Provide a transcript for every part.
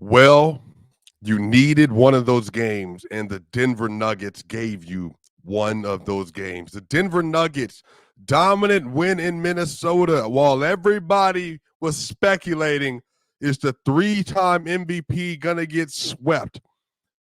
Well, you needed one of those games, and the Denver Nuggets gave you one of those games. The Denver Nuggets dominant win in Minnesota while everybody was speculating, is the three-time MVP going to get swept?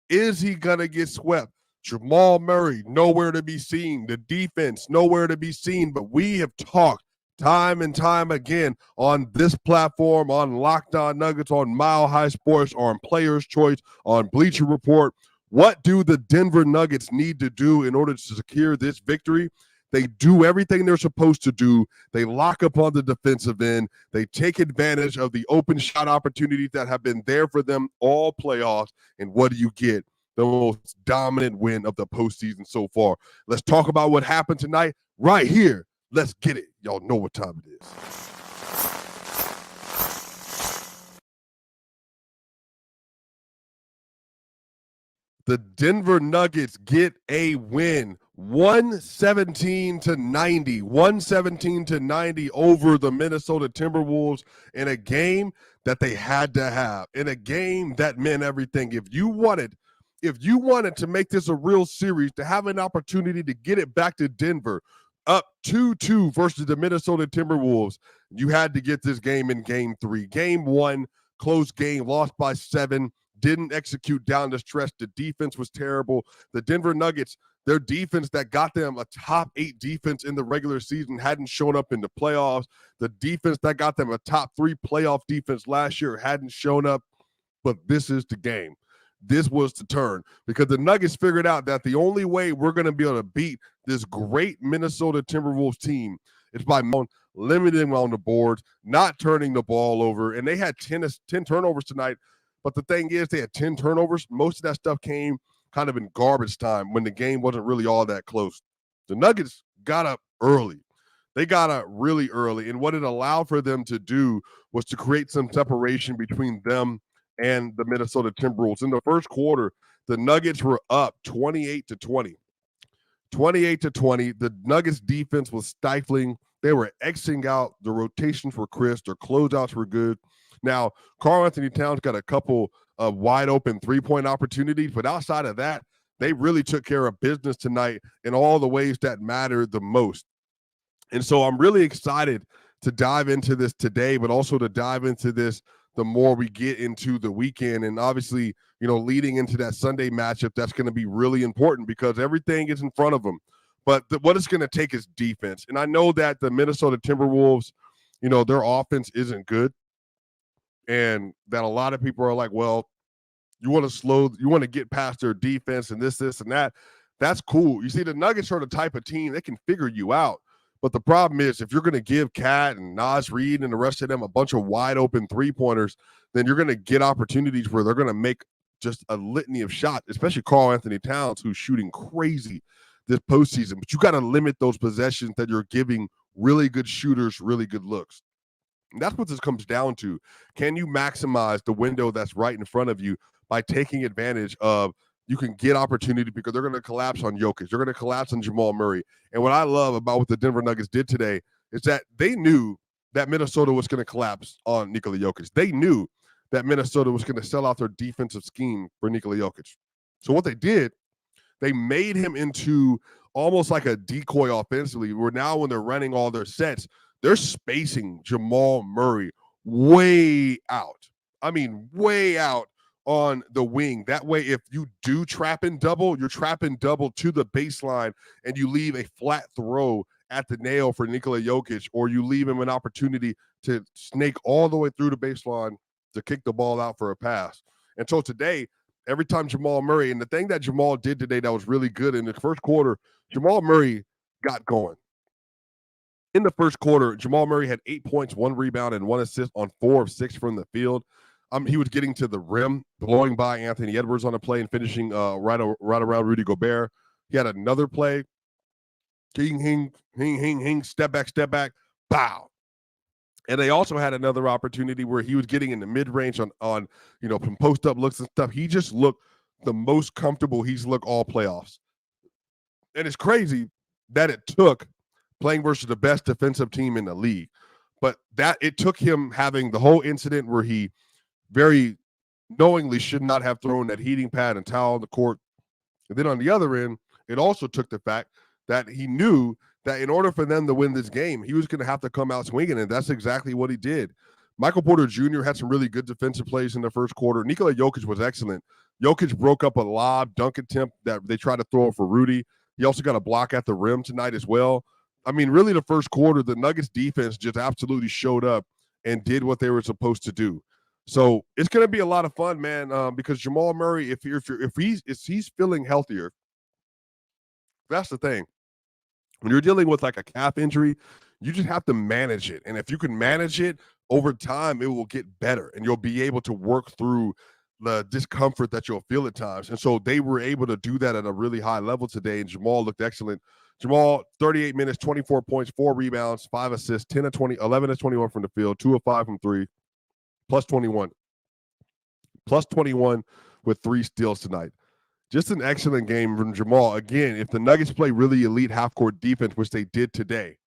Is he going to get swept? Jamal Murray, nowhere to be seen. The defense, nowhere to be seen. But we have talked time and time again on this platform, on Locked On Nuggets, on Mile High Sports, on Players' Choice, on Bleacher Report. What do the Denver Nuggets need to do in order to secure this victory? They do everything they're supposed to do. They lock up on the defensive end. They take advantage of the open shot opportunities that have been there for them all playoffs. And what do you get? The most dominant win of the postseason so far. Let's talk about what happened tonight right here. Let's get it. Y'all know what time it is. The Denver Nuggets get a win, 117-90, 117-90 over the Minnesota Timberwolves in a game that they had to have, in a game that meant everything. If you wanted to make this a real series, to have an opportunity to get it back to Denver, up 2-2 versus the Minnesota Timberwolves, you had to get this game in game 3. Game 1, close game, lost by 7. Didn't execute down the stretch. The defense was terrible. The Denver Nuggets, their defense that got them a top 8 defense in the regular season, hadn't shown up in the playoffs. The defense that got them a top 3 playoff defense last year hadn't shown up. But this is the game. This was the turn, because the Nuggets figured out that the only way we're going to be able to beat this great Minnesota Timberwolves team is by limiting them on the boards, not turning the ball over. And they had 10 turnovers tonight. But the thing is, they had 10 turnovers. Most of that stuff came kind of in garbage time when the game wasn't really all that close. The Nuggets got up early. They got up really early. And what it allowed for them to do was to create some separation between them and the Minnesota Timberwolves. In the first quarter, the Nuggets were up 28-20. 28-20. The Nuggets defense was stifling. They were Xing out the rotations for Chris. Their closeouts were good. Now, Karl-Anthony Towns got a couple of wide open three-point opportunities, but outside of that, they really took care of business tonight in all the ways that mattered the most. And so I'm really excited to dive into this today, but also to dive into this the more we get into the weekend. And obviously, leading into that Sunday matchup, that's going to be really important because everything is in front of them. But what it's going to take is defense. And I know that the Minnesota Timberwolves, their offense isn't good. And that a lot of people are like, well, you want to get past their defense and this, and that. That's cool. You see, the Nuggets are the type of team that can figure you out. But the problem is, if you're going to give Cat and Naz Reid and the rest of them a bunch of wide open three-pointers, then you're going to get opportunities where they're going to make just a litany of shots, especially Karl-Anthony Towns, who's shooting crazy this postseason. But you got to limit those possessions that you're giving really good shooters really good looks. And that's what this comes down to. Can you maximize the window that's right in front of you by taking advantage of, you can get opportunity because they're going to collapse on Jokic. They're going to collapse on Jamal Murray. And what I love about what the Denver Nuggets did today is that they knew that Minnesota was going to collapse on Nikola Jokic. They knew that Minnesota was going to sell out their defensive scheme for Nikola Jokic. So what they did, they made him into almost like a decoy offensively, where now when they're running all their sets, they're spacing Jamal Murray way out. I mean, way out on the wing. That way, if you do trap and double, you're trapping double to the baseline and you leave a flat throw at the nail for Nikola Jokic, or you leave him an opportunity to snake all the way through the baseline to kick the ball out for a pass. And so today, every time Jamal Murray, and the thing that Jamal did today that was really good in the first quarter, Jamal Murray got going. In the first quarter, Jamal Murray had 8 points, 1 rebound, and 1 assist on 4 of 6 from the field. He was getting to the rim, blowing by Anthony Edwards on a play and finishing right around Rudy Gobert. He had another play. Hing, step back, bow. And they also had another opportunity where he was getting in the mid-range on from post-up looks and stuff. He just looked the most comfortable he's looked all playoffs. And it's crazy that it took playing versus the best defensive team in the league. But that it took him having the whole incident where he very knowingly should not have thrown that heating pad and towel on the court. And then on the other end, it also took the fact that he knew that in order for them to win this game, he was going to have to come out swinging, and that's exactly what he did. Michael Porter Jr. had some really good defensive plays in the first quarter. Nikola Jokic was excellent. Jokic broke up a lob dunk attempt that they tried to throw for Rudy. He also got a block at the rim tonight as well. I mean, really, the first quarter, the Nuggets defense just absolutely showed up and did what they were supposed to do. So it's going to be a lot of fun, man, because Jamal Murray, if he's feeling healthier, that's the thing. When you're dealing with like a calf injury, you just have to manage it. And if you can manage it over time, it will get better and you'll be able to work through the discomfort that you'll feel at times. And so they were able to do that at a really high level today. And Jamal looked excellent. Jamal, 38 minutes, 24 points, 4 rebounds, 5 assists, 10 of 20, 11 of 21 from the field, 2 of 5 from 3, plus 21. Plus 21 with 3 steals tonight. Just an excellent game from Jamal. Again, if the Nuggets play really elite half-court defense, which they did today,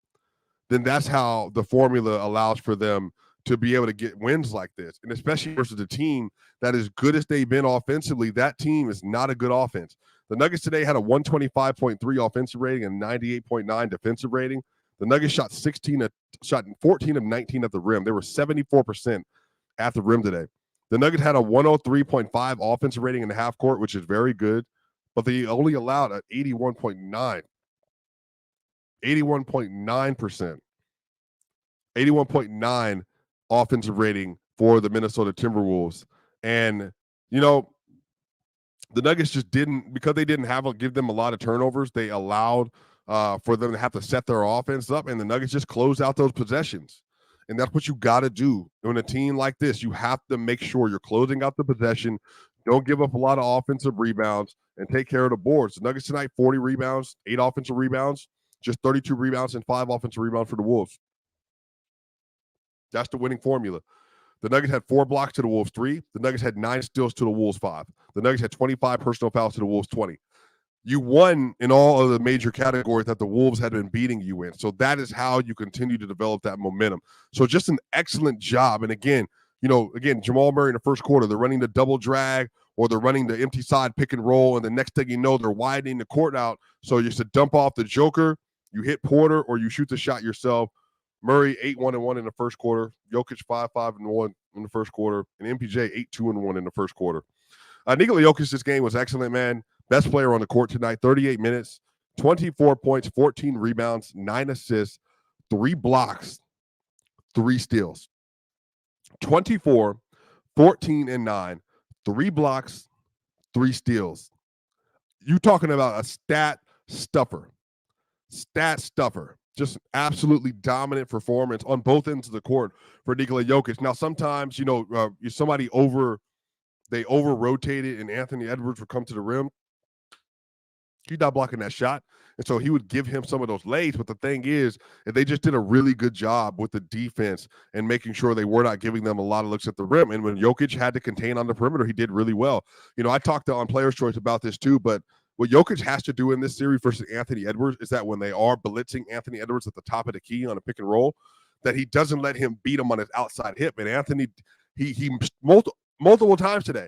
then that's how the formula allows for them to be able to get wins like this. And especially versus a team that as good as they've been offensively, that team is not a good offense. The Nuggets today had a 125.3 offensive rating and 98.9 defensive rating. The Nuggets shot 14 of 19 at the rim. They were 74% at the rim today. The Nuggets had a 103.5 offensive rating in the half court, which is very good, but they only allowed an 81.9%. 81.9 offensive rating for the Minnesota Timberwolves. And, you know, the Nuggets just didn't, because they didn't give them a lot of turnovers, they allowed for them to have to set their offense up, and the Nuggets just closed out those possessions. And that's what you got to do. In a team like this, you have to make sure you're closing out the possession, don't give up a lot of offensive rebounds, and take care of the boards. The Nuggets tonight, 40 rebounds, 8 offensive rebounds, just 32 rebounds and 5 offensive rebounds for the Wolves. That's the winning formula. The Nuggets had 4 blocks to the Wolves 3. The Nuggets had 9 steals to the Wolves 5. The Nuggets had 25 personal fouls to the Wolves 20. You won in all of the major categories that the Wolves had been beating you in. So that is how you continue to develop that momentum. So just an excellent job. And again, Jamal Murray in the first quarter, they're running the double drag or they're running the empty side pick and roll. And the next thing you know, they're widening the court out. So you just dump off the Joker, you hit Porter, or you shoot the shot yourself. Murray 8-1-1 in the first quarter. Jokic 5-5-1 in the first quarter. And MPJ 8-2-1 in the first quarter. Nikola Jokic, this game was excellent, man. Best player on the court tonight, 38 minutes, 24 points, 14 rebounds, 9 assists, 3 blocks, 3 steals. 24, 14, and 9, 3 blocks, 3 steals. You talking about a stat stuffer. Just absolutely dominant performance on both ends of the court for Nikola Jokic. Now, sometimes, somebody over-rotated and Anthony Edwards would come to the rim. He's not blocking that shot. And so he would give him some of those lays. But the thing is, they just did a really good job with the defense and making sure they were not giving them a lot of looks at the rim. And when Jokic had to contain on the perimeter, he did really well. I talked on Player's Choice about this too, but what Jokic has to do in this series versus Anthony Edwards is that when they are blitzing Anthony Edwards at the top of the key on a pick and roll, that he doesn't let him beat him on his outside hip. And Anthony, he multiple times today,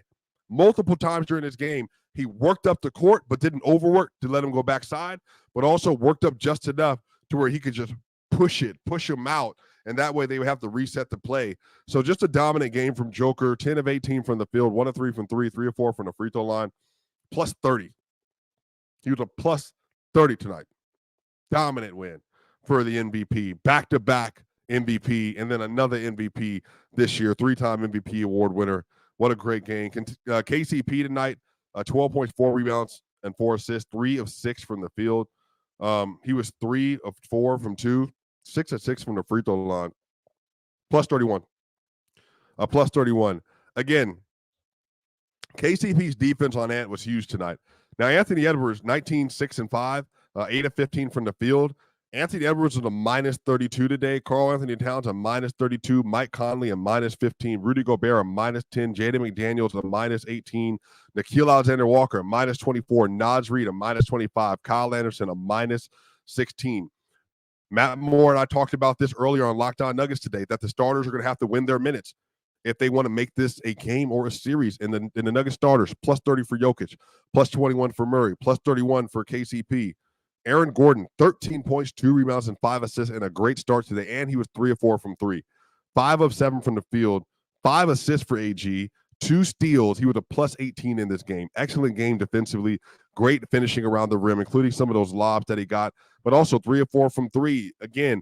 multiple times during this game, he worked up the court, but didn't overwork to let him go backside, but also worked up just enough to where he could just push him out, and that way they would have to reset the play. So just a dominant game from Joker, 10 of 18 from the field, 1 of 3 from 3, 3 of 4 from the free throw line, plus 30. He was a plus 30 tonight. Dominant win for the MVP, back-to-back MVP, and then another MVP this year, 3-time MVP award winner. What a great game. KCP tonight, 12 points, 4 rebounds, and 4 assists, 3 of 6 from the field. He was 3 of 4 from 2, 6 of 6 from the free throw line, plus 31. Plus 31. Again, KCP's defense on Ant was huge tonight. Now, Anthony Edwards, 19, 6, and 5, 8 of 15 from the field. Anthony Edwards was a minus 32 today. Karl Anthony Towns a minus 32. Mike Conley a minus 15. Rudy Gobert a minus 10. Jaden McDaniels a minus 18. Nickeil Alexander-Walker a minus 24. Naz Reid a minus 25. Kyle Anderson a minus 16. Matt Moore and I talked about this earlier on Locked On Nuggets today, that the starters are going to have to win their minutes if they want to make this a game or a series. And the Nuggets starters, plus 30 for Jokic, plus 21 for Murray, plus 31 for KCP. Aaron Gordon, 13 points, 2 rebounds, and 5 assists, and a great start today. And he was 3 of 4 from 3. 5 of 7 from the field, 5 assists for AG, 2 steals. He was a plus 18 in this game. Excellent game defensively. Great finishing around the rim, including some of those lobs that he got, but also 3 of 4 from 3. Again,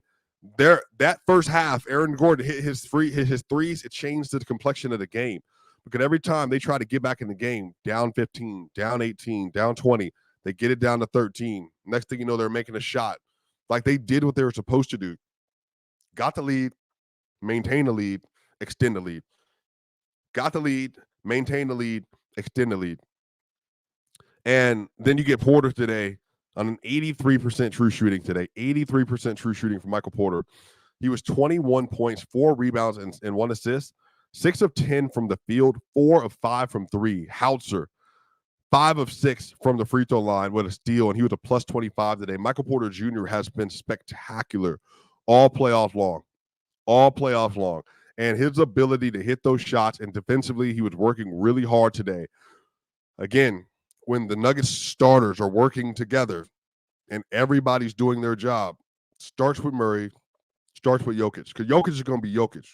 that first half, Aaron Gordon hit his threes. It changed the complexion of the game because every time they try to get back in the game, down 15, down 18, down 20, they get it down to 13. Next thing you know, they're making a shot. Like they did what they were supposed to do. Got the lead, maintain the lead, extend the lead. Got the lead, maintain the lead, extend the lead. And then you get Porter today on an 83% true shooting today. 83% true shooting from Michael Porter. He was 21 points, 4 rebounds, and 1 assist. 6 of 10 from the field, 4 of 5 from 3. Hautzer, 5 of 6 from the free throw line with a steal, and he was a plus 25 today. Michael Porter Jr. has been spectacular all playoffs long. All playoffs long. And his ability to hit those shots, and defensively, he was working really hard today. Again, when the Nuggets starters are working together and everybody's doing their job, starts with Murray, starts with Jokic, because Jokic is going to be Jokic.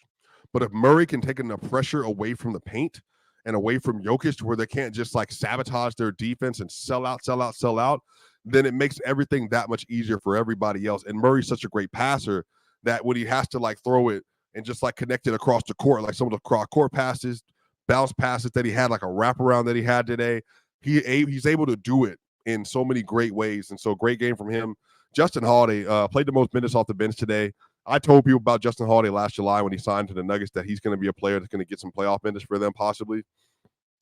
But if Murray can take enough pressure away from the paint and away from Jokic to where they can't just like sabotage their defense and sell out, then it makes everything that much easier for everybody else. And Murray's such a great passer that when he has to like throw it and just like connect it across the court, like some of the cross-court passes, bounce passes that he had, like a wraparound that he had today, he's able to do it in so many great ways. And so great game from him. Justin Holiday played the most minutes off the bench today. I told people about Justin Holiday last July when he signed to the Nuggets that he's going to be a player that's going to get some playoff minutes for them possibly.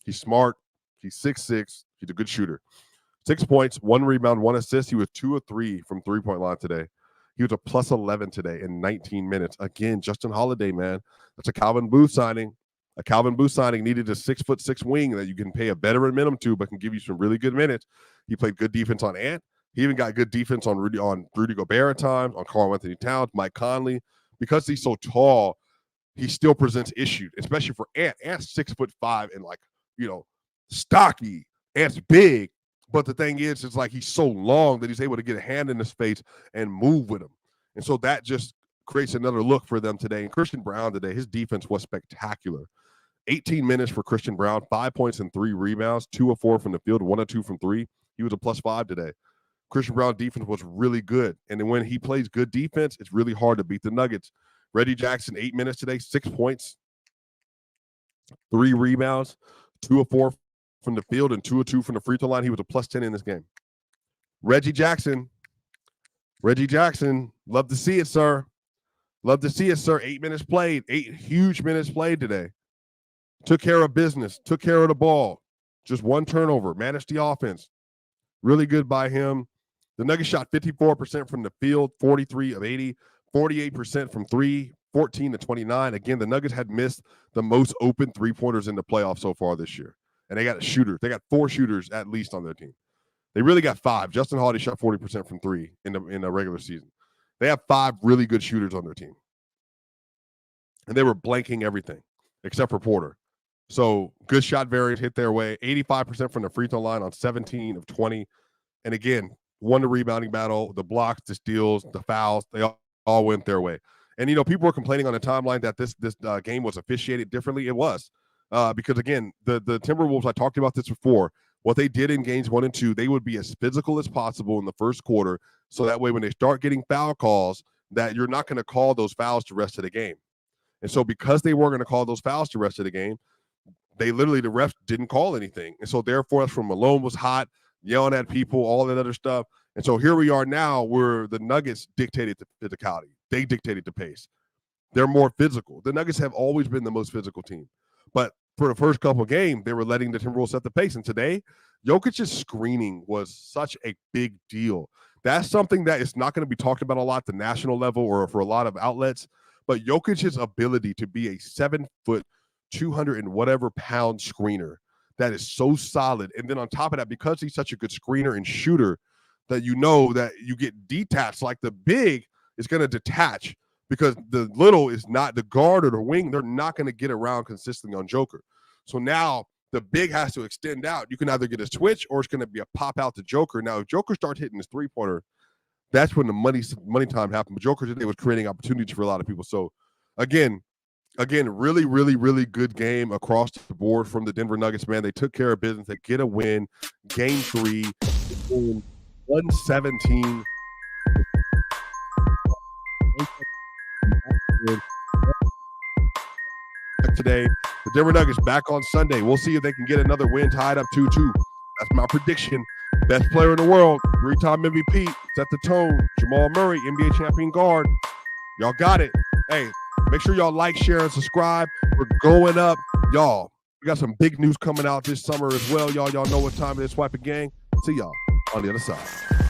He's smart. He's 6'6". He's a good shooter. 6 points, 1 rebound, 1 assist. He was 2 of 3 from three-point line today. He was a plus 11 today in 19 minutes. Again, Justin Holiday, man. That's a Calvin Booth signing. A Calvin Booth signing needed a 6'6" wing that you can pay a veteran minimum to, but can give you some really good minutes. He played good defense on Ant. He even got good defense on Rudy Gobert at times, on Karl-Anthony Towns, Mike Conley. Because he's so tall, he still presents issues, especially for Ant. Ant's 6'5" and like, stocky. Ant's big. But the thing is, it's like he's so long that he's able to get a hand in his face and move with him. And so that just creates another look for them today. And Christian Braun today, his defense was spectacular. 18 minutes for Christian Braun, 5 points and 3 rebounds, 2 of 4 from the field, 1 of 2 from 3. He was a plus 5 today. Christian Braun defense was really good. And then when he plays good defense, it's really hard to beat the Nuggets. Reggie Jackson, 8 minutes today, 6 points, 3 rebounds, 2 of 4 from the field, and 2 of 2 from the free throw line. He was a plus 10 in this game. Reggie Jackson, love to see it, sir. Love to see it, sir. 8 minutes played, 8 huge minutes played today. Took care of business, took care of the ball. Just 1 turnover, managed the offense. Really good by him. The Nuggets shot 54% from the field, 43 of 80, 48% from 3, 14 to 29. Again, the Nuggets had missed the most open three-pointers in the playoffs so far this year. And they got a shooter. They got 4 shooters at least on their team. They really got 5. Justin Holiday shot 40% from 3 in the regular season. They have 5 really good shooters on their team. And they were blanking everything except for Porter. So good shot variance hit their way. 85% from the free throw line on 17 of 20. And again, won the rebounding battle, the blocks, the steals, the fouls, they all went their way. And, people were complaining on the timeline that this game was officiated differently. It was. Because, again, the Timberwolves, I talked about this before, what they did in games 1 and 2, they would be as physical as possible in the first quarter. So that way when they start getting foul calls, that you're not going to call those fouls the rest of the game. And so because they weren't going to call those fouls the rest of the game, the refs didn't call anything. And so therefore, that's when Malone was hot, yelling at people, all that other stuff. And so here we are now where the Nuggets dictated the physicality. They dictated the pace. They're more physical. The Nuggets have always been the most physical team. But for the first couple of games, they were letting the Timberwolves set the pace. And today, Jokic's screening was such a big deal. That's something that is not going to be talked about a lot at the national level or for a lot of outlets. But Jokic's ability to be a 7-foot, 200 and whatever pound screener that is so solid. And then on top of that, because he's such a good screener and shooter, that that you get detached, like the big is going to detach. because the little is not the guard or the wing. They're not going to get around consistently on Joker. So now the big has to extend out. You can either get a switch or it's going to be a pop out to Joker. Now, if Joker starts hitting his three-pointer, that's when the money time happened. But Joker today was creating opportunities for a lot of people. So, again, really, really, really good game across the board from the Denver Nuggets, man. They took care of business. They get a win. Game 3, 117. Today, the Denver Nuggets back on Sunday. We'll see if they can get another win, tied up 2-2. That's my prediction. Best player in the world, 3-time MVP, set the tone. Jamal Murray, NBA champion guard. Y'all got it. Hey, make sure y'all like, share, and subscribe. We're going up. Y'all, we got some big news coming out this summer as well. Y'all know what time it is. Swipa gang. See y'all on the other side.